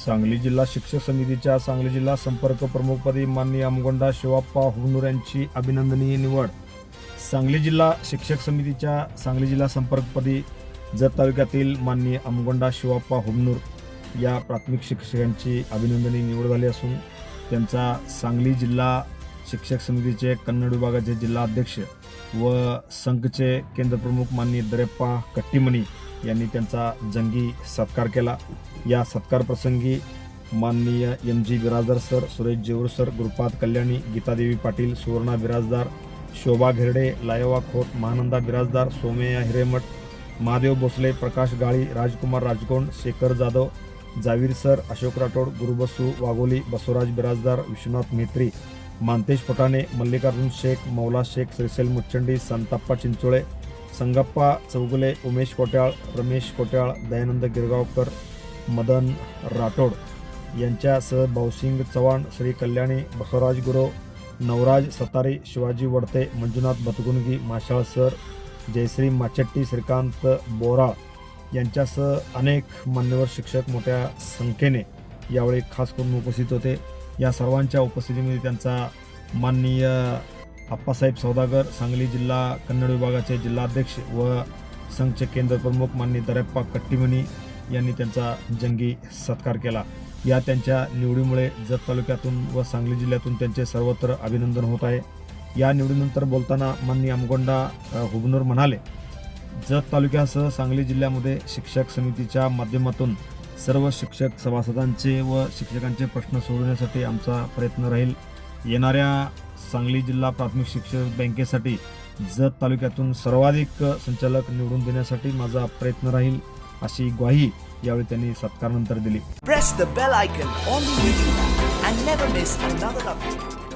सांगली जिल्हा शिक्षक समितीच्या सांगली जिल्हा संपर्क प्रमुखपदी माननीय अमगोंडा शिवाप्पा हुबनूर यांची अभिनंदनीय निवड। सांगली जिल्हा शिक्षक समितीच्या सांगली जिल्हा संपर्कपदी जत तालुक्यातील माननीय अमगोंडा शिवाप्पा हुबनूर या प्राथमिक शिक्षकांची अभिनंदनीय निवड झाली असून त्यांचा सांगली जिल्हा शिक्षक समितीचे कन्नड विभागाचे जिल्हा अध्यक्ष व संघचे केंद्रप्रमुख माननीय दरेप्पा कट्टीमणी यांनी त्यांचा जंगी सत्कार केला। या सत्कार प्रसंगी माननीय MG Birajdar sir, Suresh Jeur sir, Gurupad Kalyani, Geetadevi Patil, Suvarna Birajdar, Shobha Gherade, Laywa Khot, Mahananda Birajdar, Somayya Hiremath, Mahadev Bhosale, Prakash Gali, Rajkumar Rajkond, Shekhar Jadhav, Javir sir, Ashok Rathod, Gurubasu Wagholi, Basavaraj Birajdar, Vishwanath Metri, Mantesh Phatane, Mallikarjun Shaikh, Maula Shaikh, Srisaila मुच्चंडी, संताप्पा Chinchole, Sangappa Chougule, Umesh कोट्याळ, Ramesh कोट्याळ, Dayanand Girgaonkar, Madan Rathod यांच्यासह भाऊसिंग चव्हाण, श्री कल्याणी, बसवराज गुरव, नवराज सतारी, शिवाजी वडते, मंजुनाथ बतगुनगी, माशाळ सर, जयश्री माचेट्टी, श्रीकांत बोरा यांच्यासह अनेक मान्यवर शिक्षक मोठ्या संख्येने यावेळी खास करून उपस्थित होते। या सर्वांच्या उपस्थितीमध्ये त्यांचा माननीय आप्पासाहेब सौदागर, सांगली जिल्हा कन्नड विभागाचे जिल्हाध्यक्ष व संघचे केंद्रप्रमुख माननीय दरेप्पा कट्टीमणी यांनी त्यांचा जंगी सत्कार केला। या त्यांच्या निवडीमुळे जत तालुक्यातून व सांगली जिल्ह्यातून त्यांचे सर्वत्र अभिनंदन होत आहे। या निवडीनंतर बोलताना माननीय अमगोंडा हुबनूर म्हणाले, जत तालुक्यासह सांगली जिल्ह्यामध्ये शिक्षक समितीच्या माध्यमातून सर्व शिक्षक सभासदांचे व शिक्षकांचे प्रश्न सोडवण्यासाठी आमचा प्रयत्न राहील। येणाऱ्या सांगली जिल्हा प्राथमिक शिक्षक बँकेसाठी जत तालुक्यातून सर्वाधिक संचालक निवडून देण्यासाठी माझा प्रयत्न राहील अशी ग्वाही यावेळी त्यांनी सत्कारानंतर दिली। Press the bell icon on the YouTube app and never miss another update.